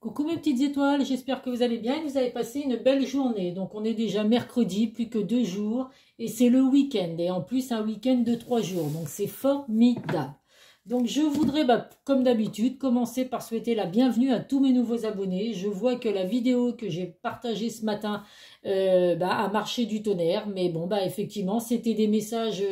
Coucou mes petites étoiles, j'espère que vous allez bien et que vous avez passé une belle journée. Donc on est déjà mercredi, plus que 2 jours et c'est le week-end. Et en plus un week-end de 3 jours, donc c'est formidable. Donc je voudrais, comme d'habitude, commencer par souhaiter la bienvenue à tous mes nouveaux abonnés. Je vois que la vidéo que j'ai partagée ce matin a marché du tonnerre. Mais bon, effectivement, c'était des messages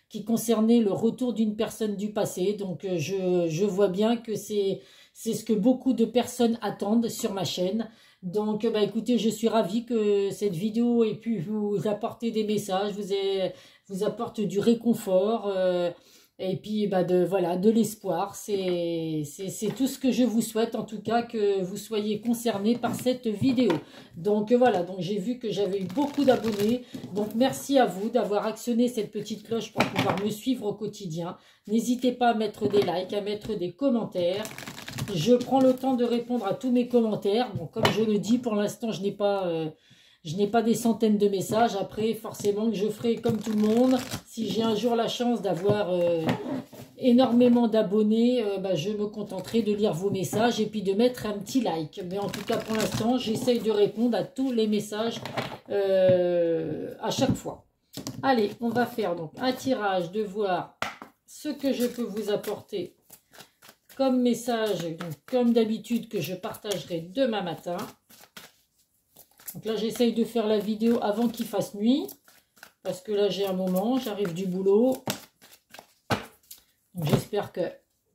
qui concernaient le retour d'une personne du passé. Donc je vois bien que c'est ce que beaucoup de personnes attendent sur ma chaîne. Donc, écoutez, je suis ravie que cette vidéo ait pu vous apporter des messages, vous apporte du réconfort et puis de l'espoir. C'est tout ce que je vous souhaite, en tout cas, que vous soyez concernés par cette vidéo. Donc voilà, donc j'ai vu que j'avais eu beaucoup d'abonnés. Donc merci à vous d'avoir actionné cette petite cloche pour pouvoir me suivre au quotidien. N'hésitez pas à mettre des likes, à mettre des commentaires. Je prends le temps de répondre à tous mes commentaires. Bon, comme je le dis, pour l'instant, je n'ai pas des centaines de messages. Après, forcément, que je ferai comme tout le monde. Si j'ai un jour la chance d'avoir énormément d'abonnés, je me contenterai de lire vos messages et puis de mettre un petit like. Mais en tout cas, pour l'instant, j'essaye de répondre à tous les messages à chaque fois. Allez, on va faire donc un tirage de voir ce que je peux vous apporter comme message, donc comme d'habitude, que je partagerai demain matin. Donc là, j'essaye de faire la vidéo avant qu'il fasse nuit, parce que là, j'ai un moment, j'arrive du boulot. J'espère que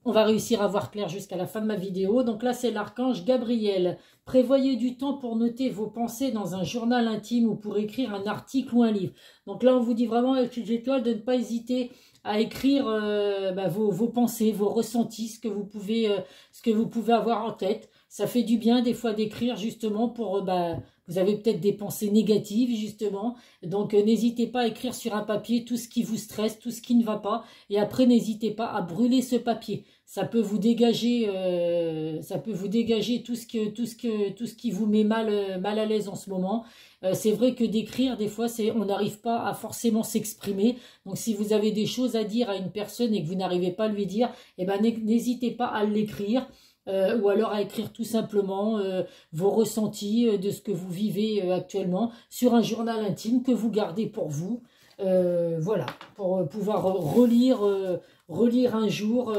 on va réussir à voir clair jusqu'à la fin de ma vidéo. Donc là, c'est l'archange Gabriel. Prévoyez du temps pour noter vos pensées dans un journal intime ou pour écrire un article ou un livre. Donc là, on vous dit vraiment, avec les étoiles, de ne pas hésiter à écrire vos pensées, vos ressentis, ce que vous pouvez avoir en tête. Ça fait du bien des fois d'écrire justement pour... vous avez peut-être des pensées négatives justement. Donc n'hésitez pas à écrire sur un papier tout ce qui vous stresse, tout ce qui ne va pas. Et après, n'hésitez pas à brûler ce papier. Ça peut vous dégager, tout ce qui vous met mal à l'aise en ce moment. C'est vrai que d'écrire, des fois, on n'arrive pas à forcément s'exprimer. Donc, si vous avez des choses à dire à une personne et que vous n'arrivez pas à lui dire, n'hésitez pas à l'écrire. Ou alors à écrire tout simplement vos ressentis de ce que vous vivez actuellement sur un journal intime que vous gardez pour vous. Voilà, pour pouvoir relire un jour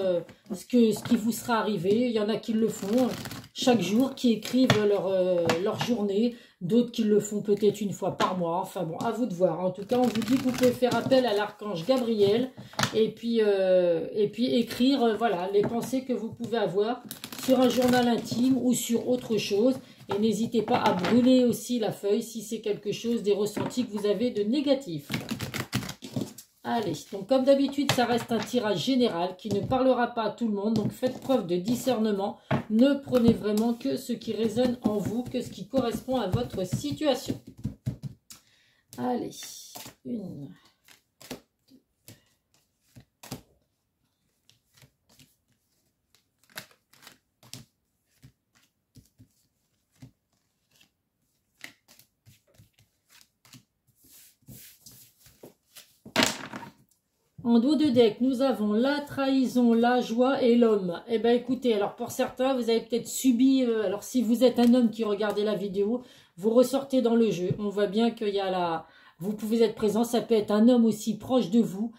ce qui vous sera arrivé. Il y en a qui le font chaque jour, qui écrivent leur journée, d'autres qui le font peut-être une fois par mois. Enfin bon, à vous de voir. En tout cas, on vous dit que vous pouvez faire appel à l'archange Gabriel et puis écrire voilà, les pensées que vous pouvez avoir sur un journal intime ou sur autre chose. Et n'hésitez pas à brûler aussi la feuille si c'est quelque chose, des ressentis que vous avez de négatif. Allez, donc comme d'habitude, ça reste un tirage général qui ne parlera pas à tout le monde. Donc faites preuve de discernement. Ne prenez vraiment que ce qui résonne en vous, que ce qui correspond à votre situation. Allez, une... En dos de deck, nous avons la trahison, la joie et l'homme. Eh bien, écoutez, alors pour certains, vous avez peut-être subi... alors, si vous êtes un homme qui regardez la vidéo, vous ressortez dans le jeu. On voit bien qu'il y a la... Vous pouvez être présent, ça peut être un homme aussi proche de vous,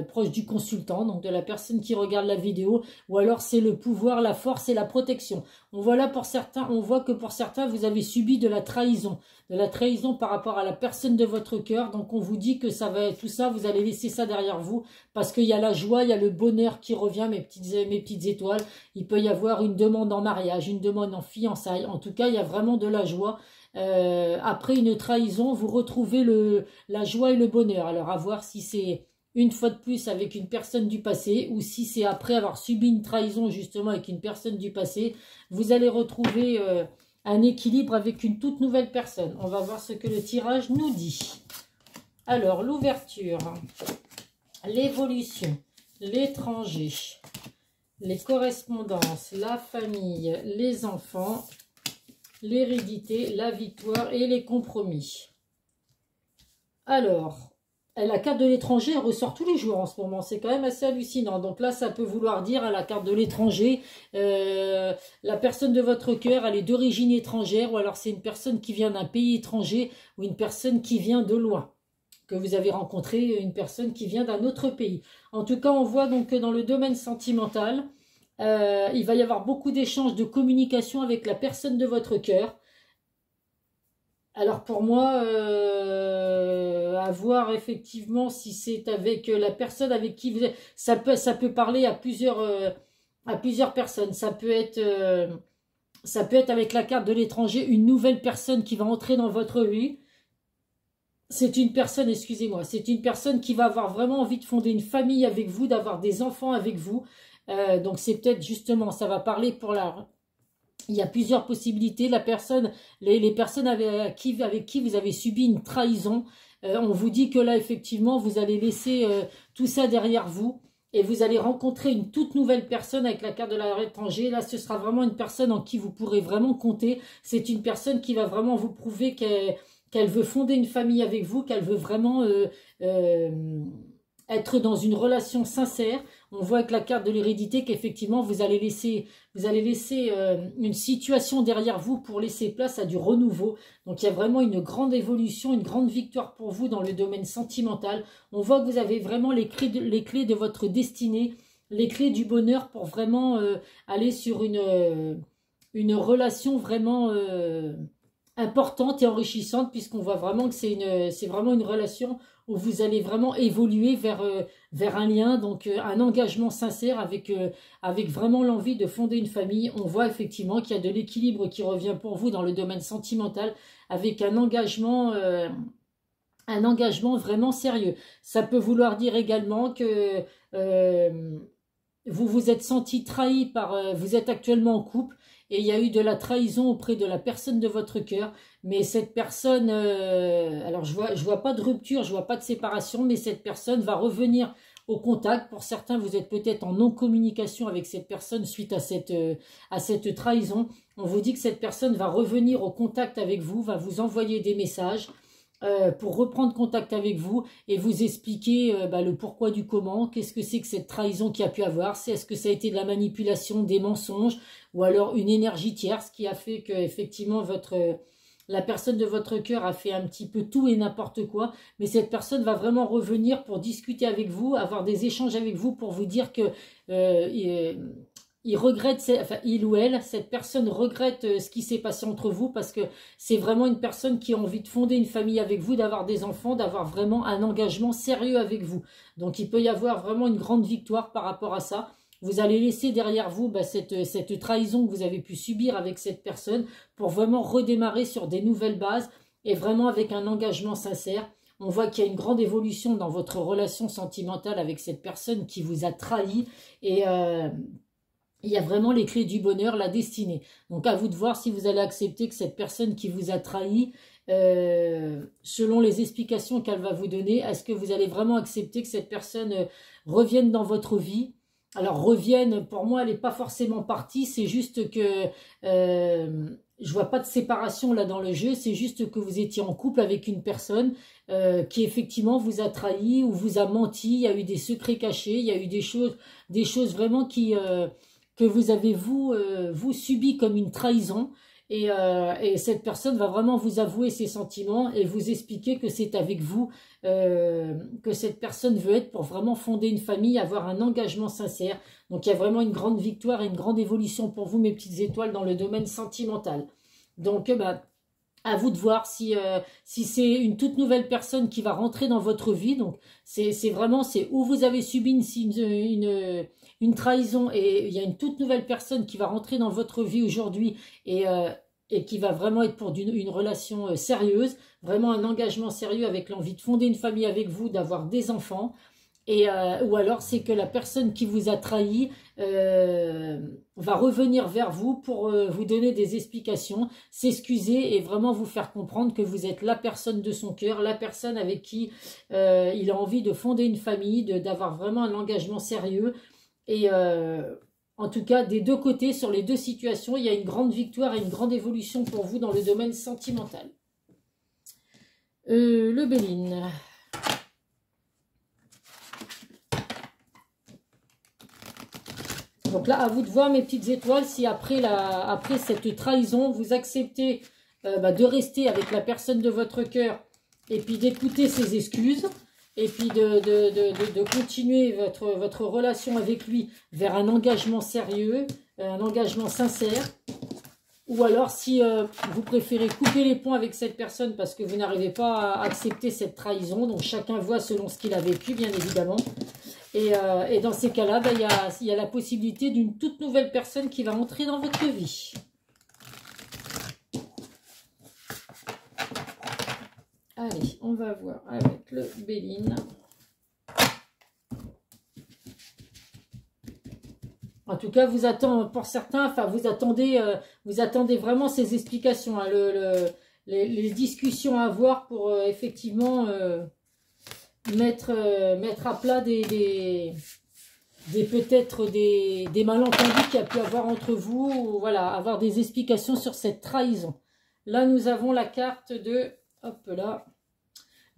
proche du consultant, donc de la personne qui regarde la vidéo, ou alors c'est le pouvoir, la force et la protection. On voit là pour certains, on voit que pour certains, vous avez subi de la trahison par rapport à la personne de votre cœur. Donc on vous dit que ça va être tout ça, vous allez laisser ça derrière vous, parce qu'il y a la joie, il y a le bonheur qui revient, mes petites étoiles. Il peut y avoir une demande en mariage, une demande en fiançailles. En tout cas, il y a vraiment de la joie. Après une trahison, vous retrouvez la joie et le bonheur. Alors à voir si c'est une fois de plus avec une personne du passé ou si c'est après avoir subi une trahison justement avec une personne du passé, vous allez retrouver un équilibre avec une toute nouvelle personne. On va voir ce que le tirage nous dit. Alors l'ouverture, l'évolution, l'étranger, les correspondances, la famille, les enfants, l'hérédité, la victoire et les compromis. Alors, La carte de l'étranger ressort tous les jours en ce moment. C'est quand même assez hallucinant. Donc là, ça peut vouloir dire à la carte de l'étranger, la personne de votre cœur, elle est d'origine étrangère, ou alors c'est une personne qui vient d'un pays étranger, ou une personne qui vient de loin, que vous avez rencontré une personne qui vient d'un autre pays. En tout cas, on voit donc que dans le domaine sentimental, il va y avoir beaucoup d'échanges, de communication avec la personne de votre cœur. Alors pour moi, à voir effectivement si c'est avec la personne avec qui vous êtes, ça peut parler à plusieurs personnes. Ça peut être avec la carte de l'étranger, une nouvelle personne qui va entrer dans votre vie. C'est une personne, excusez-moi, c'est une personne qui va avoir vraiment envie de fonder une famille avec vous, d'avoir des enfants avec vous. Donc c'est peut-être justement, ça va parler pour la... Il y a plusieurs possibilités. La personne, les personnes avec qui vous avez subi une trahison, on vous dit que là, effectivement, vous allez laisser tout ça derrière vous et vous allez rencontrer une toute nouvelle personne avec la carte de l'étranger. Là, ce sera vraiment une personne en qui vous pourrez vraiment compter. C'est une personne qui va vraiment vous prouver qu'elle veut fonder une famille avec vous, qu'elle veut vraiment être dans une relation sincère. On voit avec la carte de l'hérédité qu'effectivement, vous allez laisser une situation derrière vous pour laisser place à du renouveau. Donc, il y a vraiment une grande évolution, une grande victoire pour vous dans le domaine sentimental. On voit que vous avez vraiment les clés de votre destinée, les clés du bonheur pour vraiment aller sur une relation vraiment importante et enrichissante, puisqu'on voit vraiment que c'est vraiment une relation où vous allez vraiment évoluer vers un lien, donc un engagement sincère avec vraiment l'envie de fonder une famille. On voit effectivement qu'il y a de l'équilibre qui revient pour vous dans le domaine sentimental, avec un engagement vraiment sérieux. Ça peut vouloir dire également que vous vous êtes senti trahi par... vous êtes actuellement en couple, et il y a eu de la trahison auprès de la personne de votre cœur, mais cette personne, alors je vois pas de rupture, je vois pas de séparation, mais cette personne va revenir au contact. Pour certains, vous êtes peut-être en non-communication avec cette personne suite à cette trahison. On vous dit que cette personne va revenir au contact avec vous, va vous envoyer des messages, pour reprendre contact avec vous et vous expliquer le pourquoi du comment, qu'est-ce que c'est que cette trahison qui a pu avoir, est-ce que ça a été de la manipulation, des mensonges, ou alors une énergie tierce qui a fait que effectivement la personne de votre cœur a fait un petit peu tout et n'importe quoi, mais cette personne va vraiment revenir pour discuter avec vous, avoir des échanges avec vous pour vous dire que il regrette, enfin il ou elle, cette personne regrette ce qui s'est passé entre vous, parce que c'est vraiment une personne qui a envie de fonder une famille avec vous, d'avoir des enfants, d'avoir vraiment un engagement sérieux avec vous. Donc il peut y avoir vraiment une grande victoire par rapport à ça. Vous allez laisser derrière vous cette trahison que vous avez pu subir avec cette personne pour vraiment redémarrer sur des nouvelles bases et vraiment avec un engagement sincère. On voit qu'il y a une grande évolution dans votre relation sentimentale avec cette personne qui vous a trahi, et il y a vraiment les clés du bonheur, la destinée. Donc à vous de voir si vous allez accepter que cette personne qui vous a trahi, selon les explications qu'elle va vous donner, est-ce que vous allez vraiment accepter que cette personne revienne dans votre vie? Alors revienne, pour moi, elle n'est pas forcément partie, c'est juste que je vois pas de séparation là dans le jeu, c'est juste que vous étiez en couple avec une personne qui effectivement vous a trahi ou vous a menti, il y a eu des secrets cachés, il y a eu des choses vraiment que vous avez vous subi comme une trahison, et cette personne va vraiment vous avouer ses sentiments et vous expliquer que c'est avec vous que cette personne veut être pour vraiment fonder une famille, avoir un engagement sincère. Donc il y a vraiment une grande victoire et une grande évolution pour vous, mes petites étoiles, dans le domaine sentimental. Donc à vous de voir si c'est une toute nouvelle personne qui va rentrer dans votre vie. Donc c'est où vous avez subi une trahison, et il y a une toute nouvelle personne qui va rentrer dans votre vie aujourd'hui, et qui va vraiment être pour une relation sérieuse, vraiment un engagement sérieux avec l'envie de fonder une famille avec vous, d'avoir des enfants. Ou alors c'est que la personne qui vous a trahi va revenir vers vous pour vous donner des explications, s'excuser et vraiment vous faire comprendre que vous êtes la personne de son cœur, la personne avec qui il a envie de fonder une famille, d'avoir vraiment un engagement sérieux. Et en tout cas, des deux côtés, sur les deux situations, il y a une grande victoire et une grande évolution pour vous dans le domaine sentimental. Le Béline. Donc là, à vous de voir, mes petites étoiles, si après cette trahison, vous acceptez de rester avec la personne de votre cœur et puis d'écouter ses excuses et puis de continuer votre relation avec lui vers un engagement sérieux, un engagement sincère. Ou alors, si vous préférez couper les ponts avec cette personne parce que vous n'arrivez pas à accepter cette trahison, donc chacun voit selon ce qu'il a vécu, bien évidemment. Et dans ces cas-là, il y a la possibilité d'une toute nouvelle personne qui va entrer dans votre vie. Allez, on va voir avec le Béline. En tout cas, vous attendez, pour certains, enfin, vous attendez vraiment ces explications, hein, les discussions à avoir pour effectivement mettre à plat peut-être des malentendus qu'il y a pu avoir entre vous, ou voilà, avoir des explications sur cette trahison. Là, nous avons la carte de, hop là,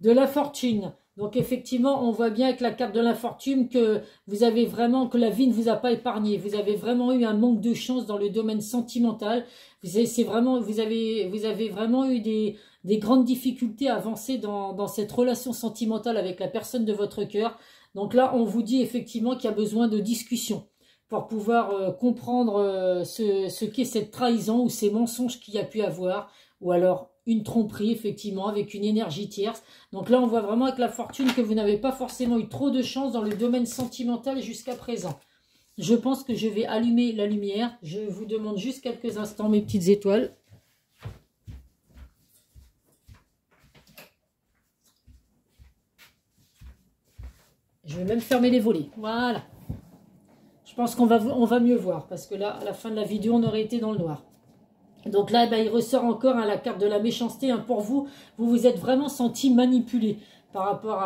de la fortune. Donc effectivement, on voit bien avec la carte de l'infortune que vous avez vraiment, que la vie ne vous a pas épargné. Vous avez vraiment eu un manque de chance dans le domaine sentimental. Vous avez vraiment eu des grandes difficultés à avancer dans cette relation sentimentale avec la personne de votre cœur. Donc là, on vous dit effectivement qu'il y a besoin de discussion pour pouvoir comprendre ce qu'est cette trahison ou ces mensonges qu'il y a pu avoir, ou alors une tromperie, effectivement, avec une énergie tierce. Donc là, on voit vraiment avec la fortune que vous n'avez pas forcément eu trop de chance dans le domaine sentimental jusqu'à présent. Je pense que je vais allumer la lumière. Je vous demande juste quelques instants, mes petites étoiles. Je vais même fermer les volets. Voilà. Je pense qu'on va mieux voir, parce que là, à la fin de la vidéo, on aurait été dans le noir. Donc là, il ressort encore la carte de la méchanceté. Pour vous, vous vous êtes vraiment senti manipulé par rapport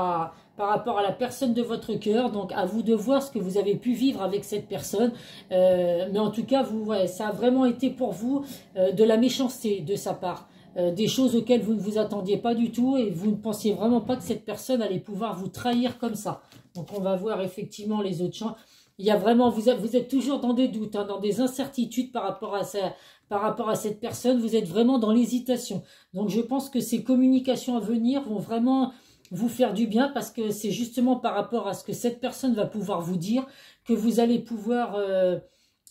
à la personne de votre cœur. Donc, à vous de voir ce que vous avez pu vivre avec cette personne. Mais en tout cas, ça a vraiment été pour vous de la méchanceté de sa part. Des choses auxquelles vous ne vous attendiez pas du tout et vous ne pensiez vraiment pas que cette personne allait pouvoir vous trahir comme ça. Donc, on va voir effectivement les autres champs. Il y a vraiment, vous êtes toujours dans des doutes, hein, dans des incertitudes par rapport à cette personne. Vous êtes vraiment dans l'hésitation. Donc, je pense que ces communications à venir vont vraiment vous faire du bien, parce que c'est justement par rapport à ce que cette personne va pouvoir vous dire que vous allez pouvoir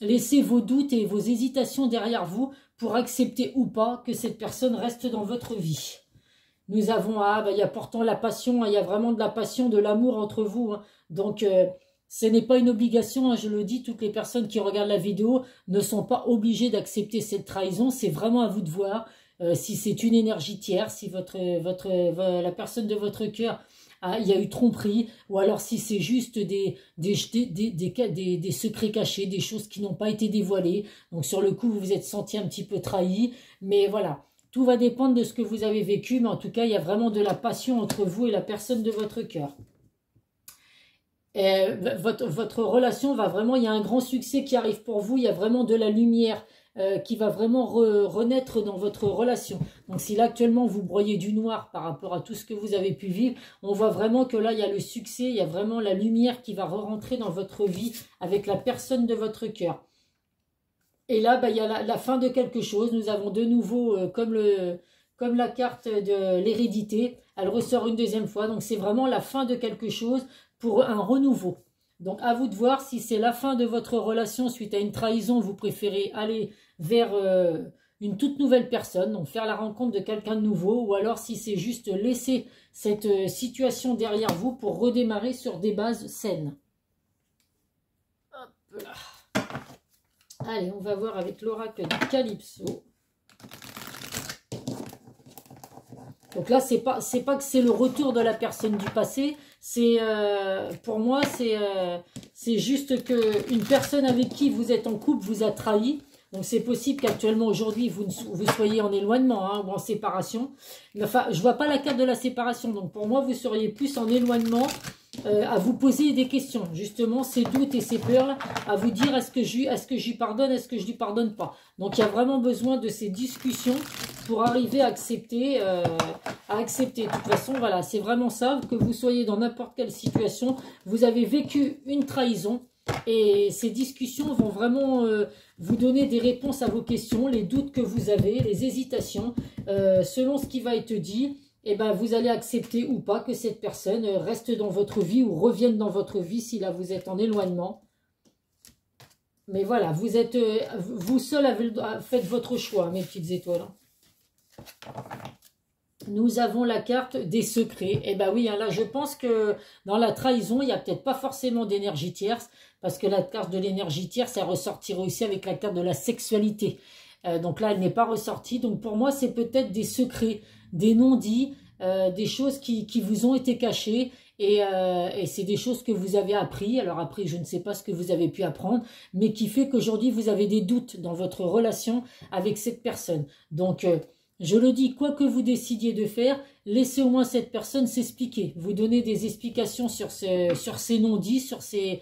laisser vos doutes et vos hésitations derrière vous pour accepter ou pas que cette personne reste dans votre vie. Nous avons, il y a pourtant la passion, hein, il y a vraiment de la passion, de l'amour entre vous. Hein. Donc, ce n'est pas une obligation, hein, je le dis, toutes les personnes qui regardent la vidéo ne sont pas obligées d'accepter cette trahison. C'est vraiment à vous de voir si c'est une énergie tierce, si la personne de votre cœur, il y a eu tromperie, ou alors si c'est juste des secrets cachés, des choses qui n'ont pas été dévoilées. Donc sur le coup, vous vous êtes senti un petit peu trahi, mais voilà. Tout va dépendre de ce que vous avez vécu, mais en tout cas, il y a vraiment de la passion entre vous et la personne de votre cœur. Votre relation va vraiment, il y a un grand succès qui arrive pour vous, il y a vraiment de la lumière qui va vraiment renaître dans votre relation. Donc si là actuellement vous broyez du noir par rapport à tout ce que vous avez pu vivre, on voit vraiment que là il y a le succès, il y a vraiment la lumière qui va re-rentrer dans votre vie avec la personne de votre cœur. Et là, il y a la fin de quelque chose. Nous avons de nouveau, comme la carte de l'hérédité, elle ressort une deuxième fois. Donc c'est vraiment la fin de quelque chose pour un renouveau. Donc à vous de voir si c'est la fin de votre relation suite à une trahison, vous préférez aller vers une toute nouvelle personne, donc faire la rencontre de quelqu'un de nouveau, ou alors si c'est juste laisser cette situation derrière vous pour redémarrer sur des bases saines. Hop là. Allez, on va voir avec l'oracle du Calypso. Donc là, c'est pas que c'est le retour de la personne du passé. C'est pour moi, c'est juste que une personne avec qui vous êtes en couple vous a trahi. Donc c'est possible qu'actuellement aujourd'hui vous soyez en éloignement, hein, ou en séparation. Mais enfin, je vois pas la carte de la séparation. Donc pour moi, vous seriez plus en éloignement, à vous poser des questions. Justement, ces doutes et ces peurs, à vous dire est-ce que je lui pardonne, est-ce que je lui pardonne pas. Donc il y a vraiment besoin de ces discussions pour arriver à accepter. De toute façon, voilà, c'est vraiment ça, que vous soyez dans n'importe quelle situation. Vous avez vécu une trahison. Et ces discussions vont vraiment vous donner des réponses à vos questions, les doutes que vous avez, les hésitations. Selon ce qui va être dit, eh ben, vous allez accepter ou pas que cette personne reste dans votre vie ou revienne dans votre vie si là vous êtes en éloignement. Mais voilà, vous êtes vous seul faites votre choix, mes petites étoiles. Nous avons la carte des secrets. Eh bien oui, hein, là je pense que dans la trahison, il n'y a peut-être pas forcément d'énergie tierce, parce que la carte de l'énergie tierce, elle ressortirait aussi avec la carte de la sexualité. Donc là, elle n'est pas ressortie. Donc pour moi, c'est peut-être des secrets, des non-dits, des choses qui vous ont été cachées. Et c'est des choses que vous avez appris. Alors après, je ne sais pas ce que vous avez pu apprendre, mais qui fait qu'aujourd'hui, vous avez des doutes dans votre relation avec cette personne. Donc, je le dis, quoi que vous décidiez de faire, laissez au moins cette personne s'expliquer. Vous donnez des explications sur ces non-dits, sur ce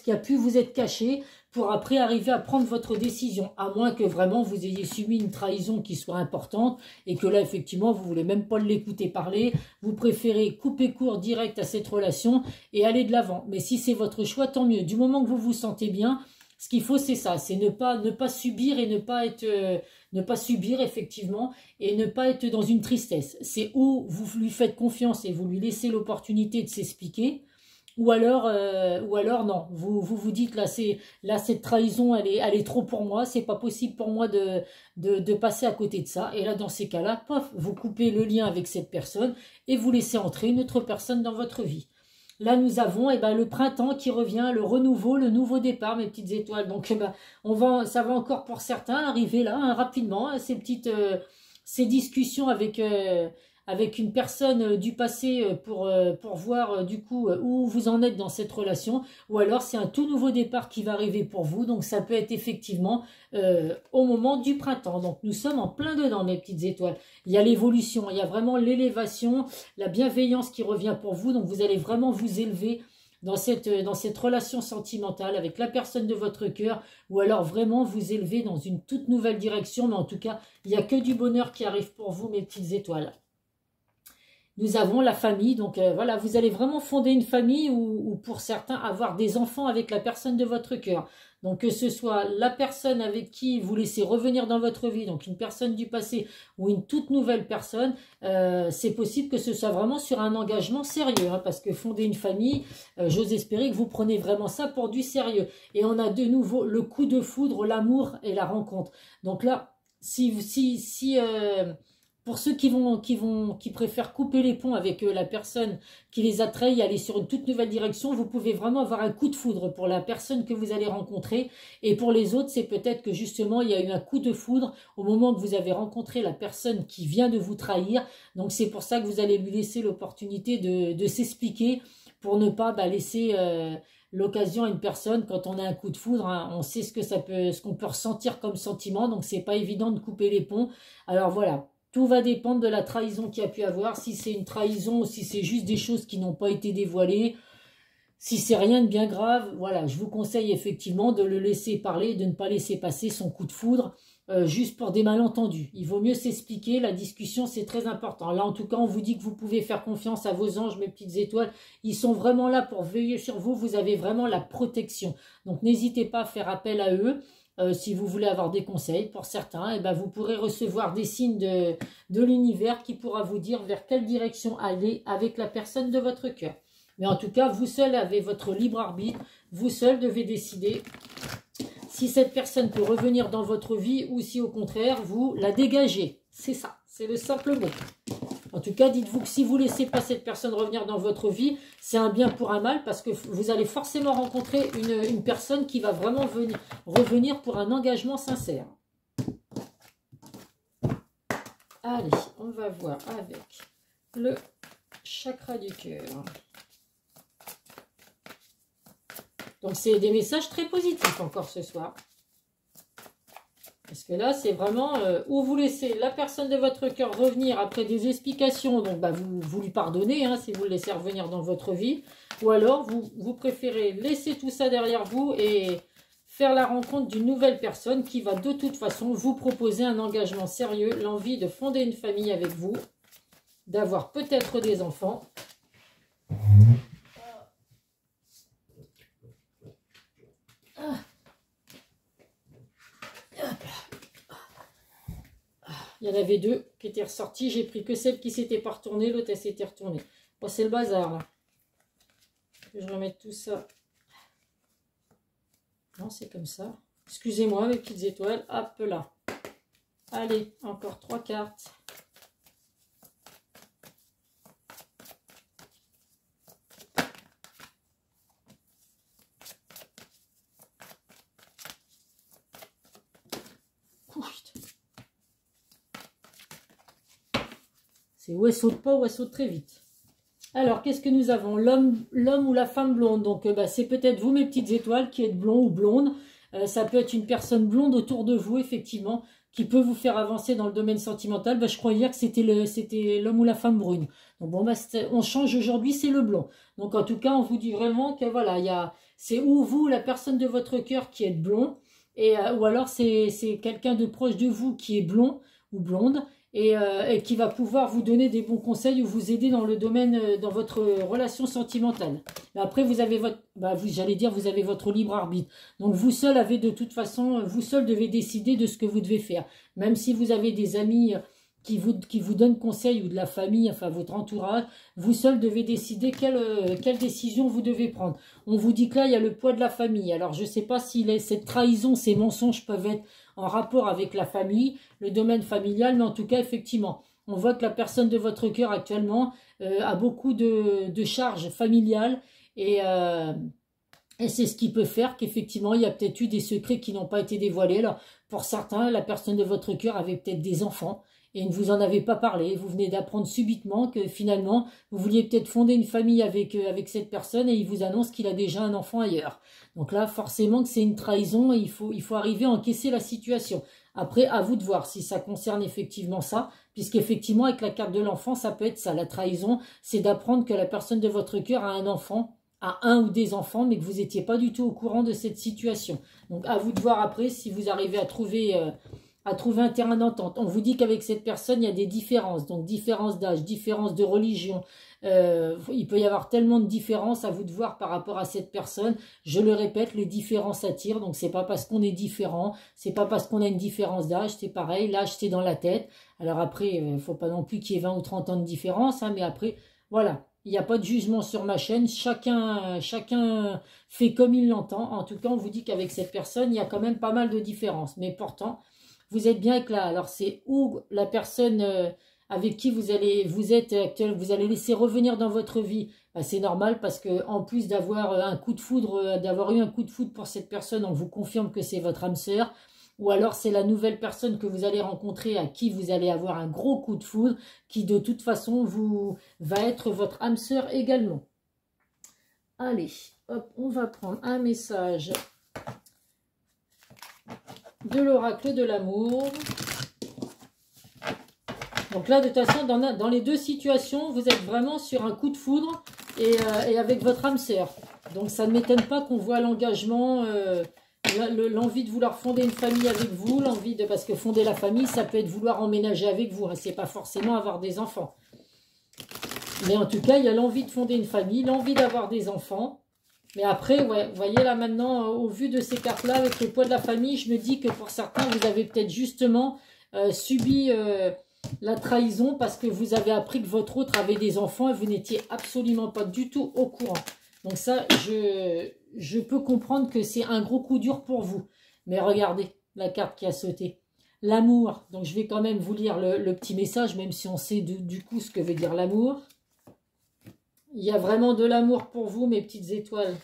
qui a pu vous être caché, pour après arriver à prendre votre décision. À moins que vraiment vous ayez subi une trahison qui soit importante et que là, effectivement, vous voulez même pas l'écouter parler. Vous préférez couper court direct à cette relation et aller de l'avant. Mais si c'est votre choix, tant mieux. Du moment que vous vous sentez bien, ce qu'il faut, c'est ça, c'est ne pas subir et ne pas subir effectivement et ne pas être dans une tristesse. C'est où vous lui faites confiance et vous lui laissez l'opportunité de s'expliquer, ou alors non, vous dites là cette trahison elle est trop pour moi, c'est pas possible pour moi de passer à côté de ça. Et là dans ces cas-là, pof, vous coupez le lien avec cette personne et vous laissez entrer une autre personne dans votre vie. Là, nous avons le printemps qui revient, le renouveau, le nouveau départ, mes petites étoiles. Donc, ça va encore pour certains arriver là, hein, rapidement, hein, ces discussions avec une personne du passé pour voir du coup où vous en êtes dans cette relation. Ou alors, c'est un tout nouveau départ qui va arriver pour vous. Donc, ça peut être effectivement au moment du printemps. Donc, nous sommes en plein dedans, mes petites étoiles. Il y a l'évolution, il y a vraiment l'élévation, la bienveillance qui revient pour vous. Donc, vous allez vraiment vous élever dans cette relation sentimentale avec la personne de votre cœur, ou alors vraiment vous élever dans une toute nouvelle direction. Mais en tout cas, il n'y a que du bonheur qui arrive pour vous, mes petites étoiles. Nous avons la famille, donc voilà, vous allez vraiment fonder une famille ou pour certains avoir des enfants avec la personne de votre cœur. Donc que ce soit la personne avec qui vous laissez revenir dans votre vie, donc une personne du passé ou une toute nouvelle personne, c'est possible que ce soit vraiment sur un engagement sérieux, hein, parce que fonder une famille, j'ose espérer que vous prenez vraiment ça pour du sérieux. Et on a de nouveau le coup de foudre, l'amour et la rencontre. Donc là, pour ceux qui préfèrent couper les ponts avec la personne qui les attraille et aller sur une toute nouvelle direction, vous pouvez vraiment avoir un coup de foudre pour la personne que vous allez rencontrer. Et pour les autres, c'est peut-être que justement, il y a eu un coup de foudre au moment que vous avez rencontré la personne qui vient de vous trahir. Donc c'est pour ça que vous allez lui laisser l'opportunité de s'expliquer pour ne pas laisser l'occasion à une personne. Quand on a un coup de foudre, hein, on sait ce qu'on peut ressentir comme sentiment. Donc c'est pas évident de couper les ponts. Alors voilà. Tout va dépendre de la trahison qu'il y a pu avoir, si c'est une trahison ou si c'est juste des choses qui n'ont pas été dévoilées. Si c'est rien de bien grave, voilà, je vous conseille effectivement de le laisser parler, de ne pas laisser passer son coup de foudre juste pour des malentendus. Il vaut mieux s'expliquer, la discussion c'est très important. Là en tout cas, on vous dit que vous pouvez faire confiance à vos anges, mes petites étoiles. Ils sont vraiment là pour veiller sur vous, vous avez vraiment la protection. Donc n'hésitez pas à faire appel à eux. Si vous voulez avoir des conseils pour certains, vous pourrez recevoir des signes de l'univers qui pourra vous dire vers quelle direction aller avec la personne de votre cœur. Mais en tout cas, vous seul avez votre libre arbitre, vous seul devez décider si cette personne peut revenir dans votre vie ou si au contraire, vous la dégagez. C'est ça, c'est le simple mot. En tout cas, dites-vous que si vous ne laissez pas cette personne revenir dans votre vie, c'est un bien pour un mal parce que vous allez forcément rencontrer une personne qui va vraiment revenir pour un engagement sincère. Allez, on va voir avec le chakra du cœur. Donc, c'est des messages très positifs encore ce soir. Parce que là, c'est vraiment où vous laissez la personne de votre cœur revenir après des explications. Donc, vous lui pardonnez hein, si vous le laissez revenir dans votre vie. Ou alors, vous préférez laisser tout ça derrière vous et faire la rencontre d'une nouvelle personne qui va de toute façon vous proposer un engagement sérieux, l'envie de fonder une famille avec vous, d'avoir peut-être des enfants. Il y en avait deux qui étaient ressorties. J'ai pris que celle qui s'était pas retournée. L'autre, elle s'était retournée. Bon, c'est le bazar, là. Je vais remettre tout ça. Non, c'est comme ça. Excusez-moi, mes petites étoiles. Hop là. Allez, encore 3 cartes. C'est ou elle saute pas ou elle saute très vite. Alors, qu'est-ce que nous avons? L'homme ou la femme blonde. Donc, c'est peut-être vous, mes petites étoiles, qui êtes blond ou blonde. Ça peut être une personne blonde autour de vous, effectivement, qui peut vous faire avancer dans le domaine sentimental. Je croyais que c'était l'homme ou la femme brune. Donc, bon, on change aujourd'hui, c'est le blond. Donc, en tout cas, on vous dit vraiment que, voilà, c'est ou vous, la personne de votre cœur, qui êtes blond, ou alors c'est quelqu'un de proche de vous qui est blond ou blonde, et qui va pouvoir vous donner des bons conseils ou vous aider dans le domaine, dans votre relation sentimentale. Mais après, vous avez votre, j'allais dire, vous avez votre libre arbitre. Donc, vous seul avez de toute façon, vous seul devez décider de ce que vous devez faire. Même si vous avez des amis qui vous donnent conseil ou de la famille, enfin votre entourage, vous seul devez décider quelle décision vous devez prendre. On vous dit que là, il y a le poids de la famille. Alors, je ne sais pas si cette trahison, ces mensonges peuvent être en rapport avec la famille, le domaine familial, mais en tout cas, effectivement, on voit que la personne de votre cœur actuellement a beaucoup de charges familiales et c'est ce qui peut faire qu'effectivement, il y a peut-être eu des secrets qui n'ont pas été dévoilés. Alors, pour certains, la personne de votre cœur avait peut-être des enfants et ne vous en avez pas parlé. Vous venez d'apprendre subitement que finalement, vous vouliez peut-être fonder une famille avec cette personne et il vous annonce qu'il a déjà un enfant ailleurs. Donc là, forcément que c'est une trahison et il faut arriver à encaisser la situation. Après, à vous de voir si ça concerne effectivement ça, puisqu'effectivement, avec la carte de l'enfant, ça peut être ça. La trahison, c'est d'apprendre que la personne de votre cœur a un enfant, a un ou des enfants, mais que vous n'étiez pas du tout au courant de cette situation. Donc, à vous de voir après si vous arrivez à trouver un terrain d'entente. On vous dit qu'avec cette personne, il y a des différences. Donc, différence d'âge, différence de religion. Il peut y avoir tellement de différences, à vous de voir par rapport à cette personne. Je le répète, les différences attirent. Donc, c'est pas parce qu'on est différent, c'est pas parce qu'on a une différence d'âge, c'est pareil. L'âge, c'est dans la tête. Alors après, il faut pas non plus qu'il y ait 20 ou 30 ans de différence, hein, mais après, voilà. Il n'y a pas de jugement sur ma chaîne. Chacun fait comme il l'entend. En tout cas, on vous dit qu'avec cette personne, il y a quand même pas mal de différences. Mais pourtant, vous êtes bien avec là. Alors, c'est où la personne avec qui vous allez laisser revenir dans votre vie. C'est normal parce que en plus d'avoir un coup de foudre, d'avoir eu un coup de foudre pour cette personne, on vous confirme que c'est votre âme sœur. Ou alors c'est la nouvelle personne que vous allez rencontrer à qui vous allez avoir un gros coup de foudre qui de toute façon va être votre âme sœur également. Allez, hop, on va prendre un message de l'oracle de l'amour. Donc là, de toute façon, dans les deux situations, vous êtes vraiment sur un coup de foudre et avec votre âme sœur. Donc ça ne m'étonne pas qu'on voit l'engagement... l'envie de vouloir fonder une famille avec vous, parce que fonder la famille, ça peut être vouloir emménager avec vous, hein, c'est pas forcément avoir des enfants. Mais en tout cas, il y a l'envie de fonder une famille, l'envie d'avoir des enfants. Mais après, ouais, vous voyez là maintenant, au vu de ces cartes-là, avec le poids de la famille, je me dis que pour certains, vous avez peut-être justement subi la trahison parce que vous avez appris que votre autre avait des enfants et vous n'étiez absolument pas du tout au courant. Donc ça, je peux comprendre que c'est un gros coup dur pour vous. Mais regardez la carte qui a sauté. L'amour. Donc je vais quand même vous lire le petit message, même si on sait du coup ce que veut dire l'amour. Il y a vraiment de l'amour pour vous, mes petites étoiles.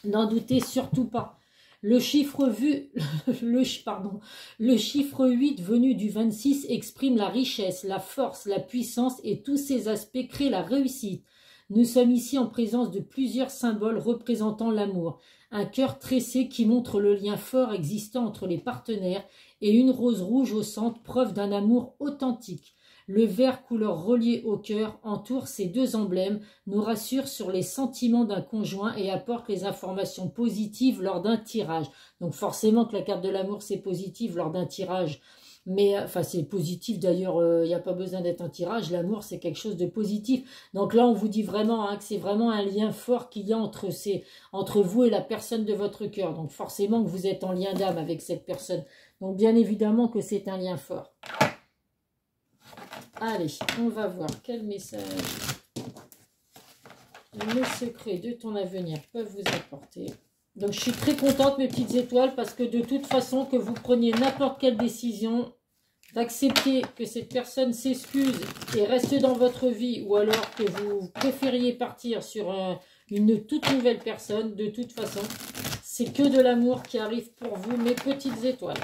N'en doutez surtout pas. Le chiffre 8 venu du 26 exprime la richesse, la force, la puissance et tous ces aspects créent la réussite. Nous sommes ici en présence de plusieurs symboles représentant l'amour. Un cœur tressé qui montre le lien fort existant entre les partenaires et une rose rouge au centre, preuve d'un amour authentique. Le vert couleur relié au cœur entoure ces deux emblèmes, nous rassure sur les sentiments d'un conjoint et apporte les informations positives lors d'un tirage. Donc forcément que la carte de l'amour c'est positif lors d'un tirage. Mais, enfin, c'est positif d'ailleurs, il n'y a pas besoin d'être un tirage, l'amour c'est quelque chose de positif. Donc là, on vous dit vraiment que c'est vraiment un lien fort qu'il y a entre vous et la personne de votre cœur. Donc forcément que vous êtes en lien d'âme avec cette personne. Donc bien évidemment que c'est un lien fort. Allez, on va voir quel message les secrets de ton avenir peuvent vous apporter. Donc, je suis très contente, mes petites étoiles, parce que de toute façon, que vous preniez n'importe quelle décision, d'accepter que cette personne s'excuse et reste dans votre vie, ou alors que vous préfériez partir sur une toute nouvelle personne, de toute façon, c'est que de l'amour qui arrive pour vous, mes petites étoiles.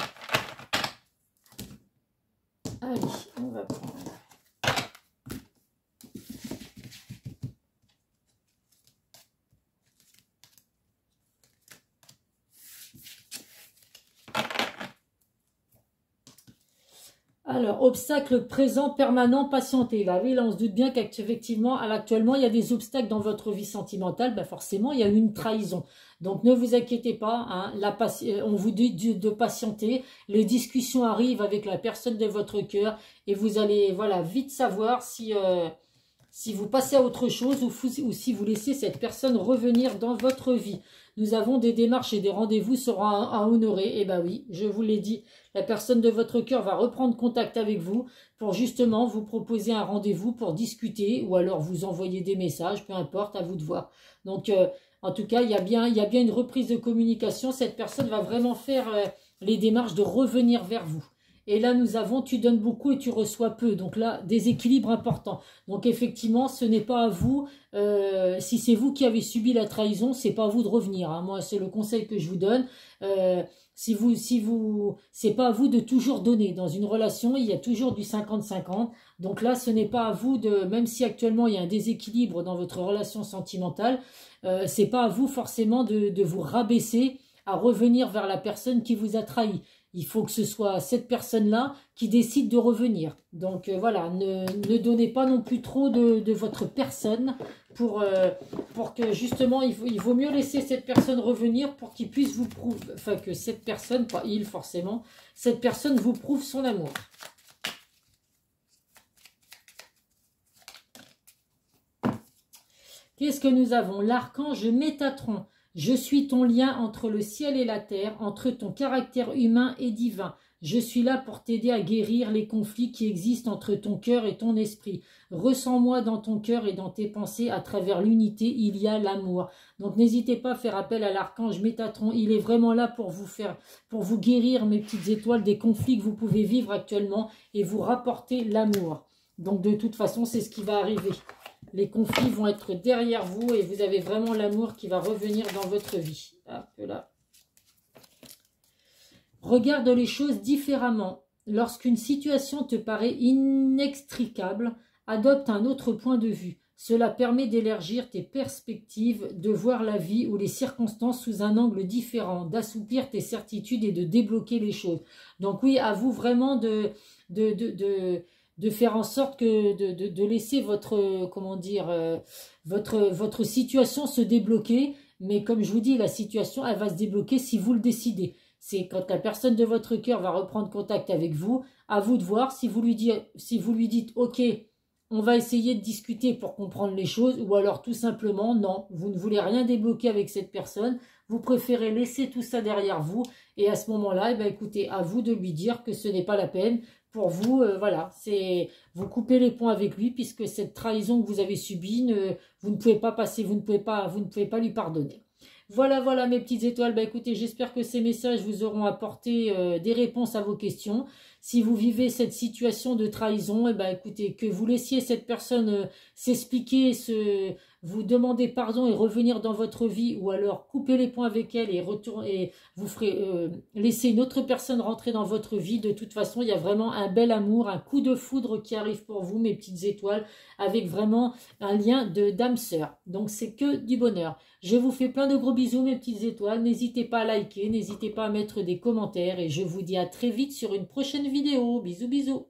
Allez, on va prendre. Alors, obstacle présent, permanent, patienter. Bah oui, là, on se doute bien qu'effectivement, actuellement, il y a des obstacles dans votre vie sentimentale. Bah forcément, il y a une trahison. Donc, ne vous inquiétez pas. Hein, on vous dit de patienter. Les discussions arrivent avec la personne de votre cœur. Et vous allez, voilà, vite savoir si vous passez à autre chose ou si vous laissez cette personne revenir dans votre vie. Nous avons des démarches et des rendez-vous seront à honorer. Et bien oui, je vous l'ai dit, la personne de votre cœur va reprendre contact avec vous pour justement vous proposer un rendez-vous pour discuter ou alors vous envoyer des messages, peu importe, à vous de voir. Donc, en tout cas, il y a bien une reprise de communication. Cette personne va vraiment faire les démarches de revenir vers vous. Et là, nous avons, tu donnes beaucoup et tu reçois peu. Donc là, déséquilibre important. Donc effectivement, ce n'est pas à vous, si c'est vous qui avez subi la trahison, c'est pas à vous de revenir. Hein. Moi, c'est le conseil que je vous donne. C'est pas à vous de toujours donner. Dans une relation, il y a toujours du 50-50. Donc là, ce n'est pas à vous de, même si actuellement il y a un déséquilibre dans votre relation sentimentale, c'est pas à vous forcément de vous rabaisser à revenir vers la personne qui vous a trahi. Il faut que ce soit cette personne-là qui décide de revenir. Donc voilà, ne donnez pas non plus trop de votre personne pour que justement, il vaut mieux laisser cette personne revenir pour qu'il puisse vous prouver, enfin que cette personne, pas il forcément, cette personne vous prouve son amour. Qu'est-ce que nous avons? L'archange Métatron. Je suis ton lien entre le ciel et la terre, entre ton caractère humain et divin. Je suis là pour t'aider à guérir les conflits qui existent entre ton cœur et ton esprit. Ressens-moi dans ton cœur et dans tes pensées. À travers l'unité, il y a l'amour. Donc n'hésitez pas à faire appel à l'archange Métatron. Il est vraiment là pour vous guérir, mes petites étoiles, des conflits que vous pouvez vivre actuellement et vous rapporter l'amour. Donc de toute façon, c'est ce qui va arriver. Les conflits vont être derrière vous et vous avez vraiment l'amour qui va revenir dans votre vie. Hop là. Regarde les choses différemment. Lorsqu'une situation te paraît inextricable, adopte un autre point de vue. Cela permet d'élargir tes perspectives, de voir la vie ou les circonstances sous un angle différent, d'assouplir tes certitudes et de débloquer les choses. Donc oui, à vous vraiment de faire en sorte que de laisser votre, comment dire, votre situation se débloquer. Mais comme je vous dis, la situation, elle va se débloquer si vous le décidez. C'est quand la personne de votre cœur va reprendre contact avec vous, à vous de voir si vous lui dites, ok, on va essayer de discuter pour comprendre les choses, ou alors tout simplement, non, vous ne voulez rien débloquer avec cette personne, vous préférez laisser tout ça derrière vous, et à ce moment-là, eh ben, écoutez, à vous de lui dire que ce n'est pas la peine. Pour vous, voilà, vous coupez les ponts avec lui puisque cette trahison que vous avez subie, vous ne pouvez pas passer, vous ne pouvez pas lui pardonner. Voilà, voilà mes petites étoiles. Bah écoutez, j'espère que ces messages vous auront apporté des réponses à vos questions. Si vous vivez cette situation de trahison, eh ben écoutez, que vous laissiez cette personne s'expliquer, vous demander pardon et revenir dans votre vie, ou alors couper les ponts avec elle et vous ferez laisser une autre personne rentrer dans votre vie. De toute façon, il y a vraiment un bel amour, un coup de foudre qui arrive pour vous, mes petites étoiles, avec vraiment un lien d'âme sœur. Donc c'est que du bonheur. Je vous fais plein de gros bisous, mes petites étoiles. N'hésitez pas à liker, n'hésitez pas à mettre des commentaires et je vous dis à très vite sur une prochaine vidéo. Bisous, bisous.